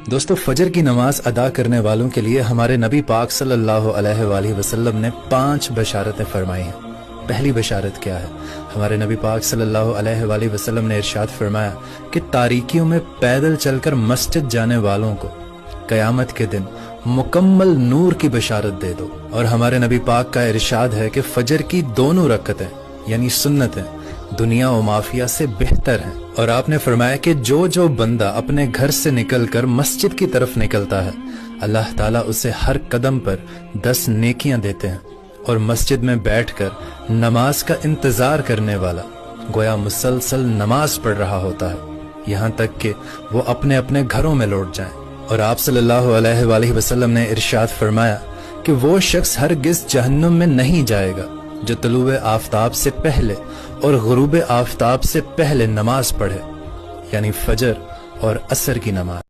दोस्तों, फजर की नमाज अदा करने वालों के लिए हमारे नबी पाक सल्लल्लाहु अलैहि वसल्लम ने 5 बशारतें फरमाई हैं। पहली बशारत क्या है? हमारे नबी पाक सल्लल्लाहु अलैहि वसल्लम ने इरशाद फरमाया कि तारीकियों में पैदल चलकर मस्जिद जाने वालों को कयामत के दिन मुकम्मल नूर की बशारत दे दो। और हमारे नबी पाक का इरशाद है कि फजर की दोनों रकअतें यानी सुन्नतें दुनिया और माफिया से बेहतर हैं। और आपने फरमाया कि जो जो बंदा अपने घर से निकलकर मस्जिद की तरफ निकलता है, अल्लाह ताला उसे हर कदम पर 10 नेकियां देते हैं। और मस्जिद में बैठकर नमाज का इंतजार करने वाला गोया मुसलसल नमाज पढ़ रहा होता है, यहाँ तक कि वो अपने अपने घरों में लौट जाएं। और आप सल्लल्लाहु अलैहि वसल्लम ने इरशाद फरमाया कि वो शख्स हरगिज़ जहन्नुम में नहीं जाएगा जो तुलूए आफताब से पहले और गुरूबे आफताब से पहले नमाज पढ़े, यानी फजर और असर की नमाज।